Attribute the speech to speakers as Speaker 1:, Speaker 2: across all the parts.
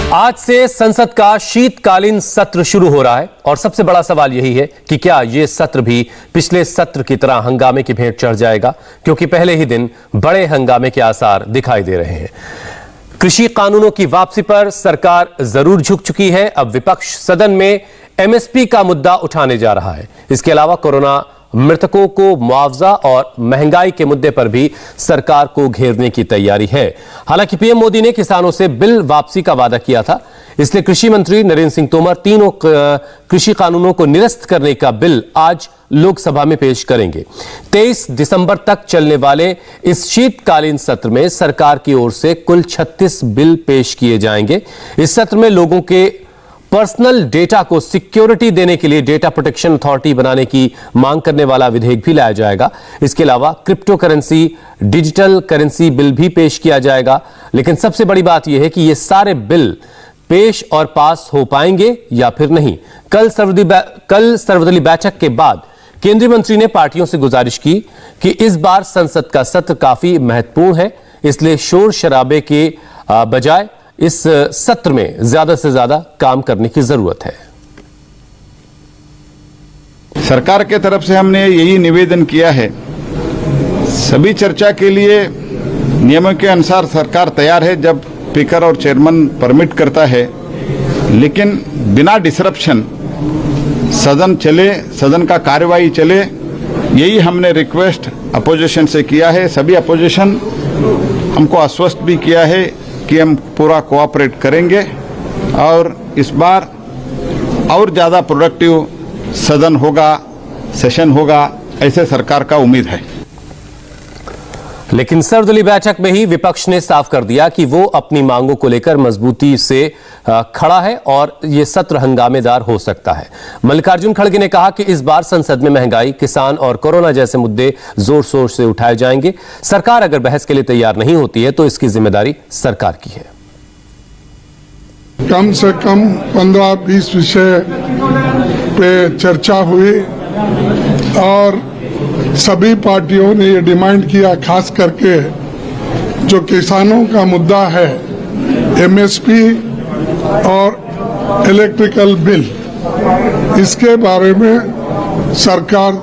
Speaker 1: आज से संसद का शीतकालीन सत्र शुरू हो रहा है और सबसे बड़ा सवाल यही है कि क्या यह सत्र भी पिछले सत्र की तरह हंगामे की भेंट चढ़ जाएगा, क्योंकि पहले ही दिन बड़े हंगामे के आसार दिखाई दे रहे हैं। कृषि कानूनों की वापसी पर सरकार जरूर झुक चुकी है। अब विपक्ष सदन में एमएसपी का मुद्दा उठाने जा रहा है। इसके अलावा कोरोना मृतकों को मुआवजा और महंगाई के मुद्दे पर भी सरकार को घेरने की तैयारी है। हालांकि पीएम मोदी ने किसानों से बिल वापसी का वादा किया था, इसलिए कृषि मंत्री नरेंद्र सिंह तोमर तीनों कृषि कानूनों को निरस्त करने का बिल आज लोकसभा में पेश करेंगे। 23 दिसंबर तक चलने वाले इस शीतकालीन सत्र में सरकार की ओर से कुल 36 बिल पेश किए जाएंगे। इस सत्र में लोगों के पर्सनल डेटा को सिक्योरिटी देने के लिए डेटा प्रोटेक्शन अथॉरिटी बनाने की मांग करने वाला विधेयक भी लाया जाएगा। इसके अलावा crypto currency, digital currency bill भी पेश किया जाएगा। लेकिन सबसे बड़ी बात यह है कि ये सारे बिल पेश और पास हो पाएंगे या फिर नहीं। कल सर्वदलीय बैठक के बाद केंद्रीय मंत्री ने पार्टियों से गुजारिश की कि इस बार संसद का सत्र काफी महत्वपूर्ण है, इसलिए शोर शराबे के बजाय इस सत्र में ज्यादा से ज्यादा काम करने की जरूरत है।
Speaker 2: सरकार के तरफ से हमने यही निवेदन किया है, सभी चर्चा के लिए नियमों के अनुसार सरकार तैयार है जब स्पीकर और चेयरमैन परमिट करता है, लेकिन बिना डिसरप्शन सदन चले, सदन का कार्यवाही चले, यही हमने रिक्वेस्ट अपोजिशन से किया है। सभी अपोजिशन हमको आश्वस्त भी किया है कि हम पूरा कोऑपरेट करेंगे और इस बार और ज़्यादा प्रोडक्टिव सदन होगा, सेशन होगा, ऐसे सरकार का उम्मीद है।
Speaker 1: लेकिन सर्वदलीय बैठक में ही विपक्ष ने साफ कर दिया कि वो अपनी मांगों को लेकर मजबूती से खड़ा है और ये सत्र हंगामेदार हो सकता है। मल्लिकार्जुन खड़गे ने कहा कि इस बार संसद में महंगाई, किसान और कोरोना जैसे मुद्दे जोर शोर से उठाए जाएंगे। सरकार अगर बहस के लिए तैयार नहीं होती है तो इसकी जिम्मेदारी सरकार की है।
Speaker 3: कम से कम 15-20 विषय पे चर्चा हुई और सभी पार्टियों ने ये डिमांड किया, खास करके जो किसानों का मुद्दा है, एमएसपी और इलेक्ट्रिकल बिल, इसके बारे में सरकार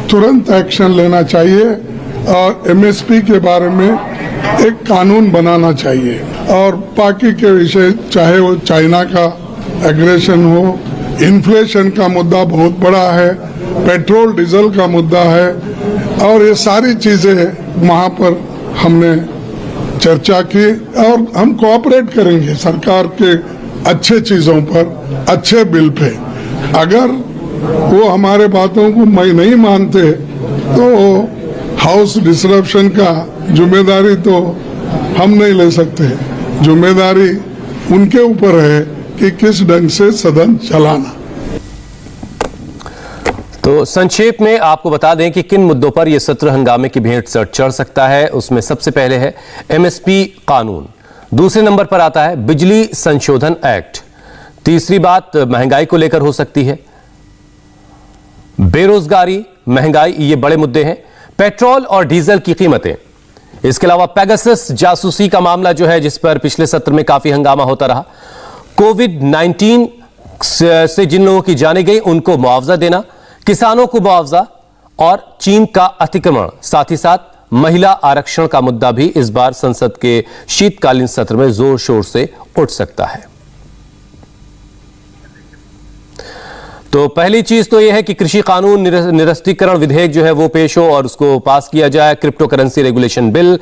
Speaker 3: तुरंत एक्शन लेना चाहिए और एमएसपी के बारे में एक कानून बनाना चाहिए। और बाकी के विषय, चाहे वो चाइना का एग्रेशन हो, इन्फ्लेशन का मुद्दा बहुत बड़ा है, पेट्रोल डीजल का मुद्दा है, और ये सारी चीजें वहाँ पर हमने चर्चा की और हम कोऑपरेट करेंगे सरकार के अच्छे चीजों पर, अच्छे बिल पे। अगर वो हमारे बातों को नहीं मानते तो हाउस डिसरप्शन का जिम्मेदारी तो हम नहीं ले सकते। जिम्मेदारी उनके ऊपर है कि किस ढंग से सदन चलाना।
Speaker 1: तो संक्षेप में आपको बता दें कि किन मुद्दों पर यह सत्र हंगामे की भेंट चढ़ सकता है। उसमें सबसे पहले है एमएसपी कानून, दूसरे नंबर पर आता है बिजली संशोधन एक्ट, तीसरी बात महंगाई को लेकर हो सकती है, बेरोजगारी, महंगाई, ये बड़े मुद्दे हैं, पेट्रोल और डीजल की कीमतें। इसके अलावा पेगासस जासूसी का मामला जो है, जिस पर पिछले सत्र में काफी हंगामा होता रहा, कोविड-19 से जिन लोगों की जानें गई उनको मुआवजा देना, किसानों को मुआवजा और चीन का अतिक्रमण, साथ ही साथ महिला आरक्षण का मुद्दा भी इस बार संसद के शीतकालीन सत्र में जोर शोर से उठ सकता है। तो पहली चीज तो यह है कि कृषि कानून निरस्तीकरण विधेयक जो है वो पेश हो और उसको पास किया जाए। क्रिप्टो करेंसी रेगुलेशन बिल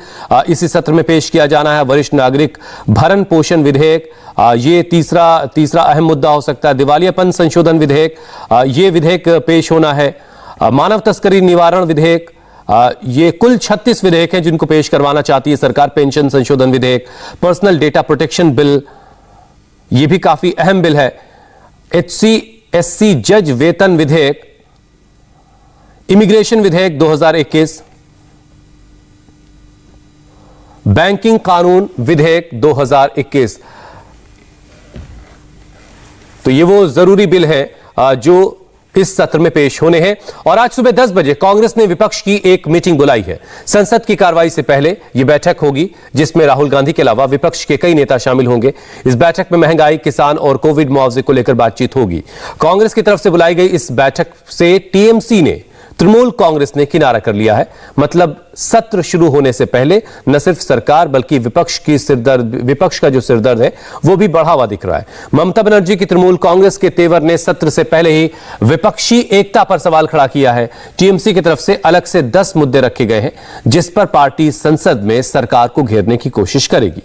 Speaker 1: इसी सत्र में पेश किया जाना है। वरिष्ठ नागरिक भरण पोषण विधेयक, ये तीसरा अहम मुद्दा हो सकता है। दिवालियापन संशोधन विधेयक, ये विधेयक पेश होना है। मानव तस्करी निवारण विधेयक, ये कुल 36 विधेयक हैं जिनको पेश करवाना चाहती है सरकार। पेंशन संशोधन विधेयक, पर्सनल डेटा प्रोटेक्शन बिल, ये भी काफी अहम बिल है। एससी जज वेतन विधेयक, इमिग्रेशन विधेयक 2021, बैंकिंग कानून विधेयक 2021। तो ये वो जरूरी बिल है जो इस सत्र में पेश होने हैं। और आज सुबह 10 बजे कांग्रेस ने विपक्ष की एक मीटिंग बुलाई है। संसद की कार्रवाई से पहले यह बैठक होगी जिसमें राहुल गांधी के अलावा विपक्ष के कई नेता शामिल होंगे। इस बैठक में महंगाई, किसान और कोविड मुआवजे को लेकर बातचीत होगी। कांग्रेस की तरफ से बुलाई गई इस बैठक से टीएमसी ने, तृणमूल कांग्रेस ने किनारा कर लिया है। मतलब सत्र शुरू होने से पहले न सिर्फ सरकार बल्कि विपक्ष का जो सिरदर्द है वो भी बढ़ा हुआ दिख रहा है। ममता बनर्जी की तृणमूल कांग्रेस के तेवर ने सत्र से पहले ही विपक्षी एकता पर सवाल खड़ा किया है। टीएमसी की तरफ से अलग से 10 मुद्दे रखे गए हैं जिस पर पार्टी संसद में सरकार को घेरने की कोशिश करेगी।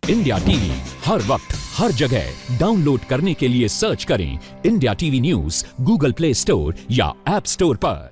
Speaker 4: इंडिया टीवी हर वक्त हर जगह डाउनलोड करने के लिए सर्च करें India TV news Google play store या ऐप स्टोर पर।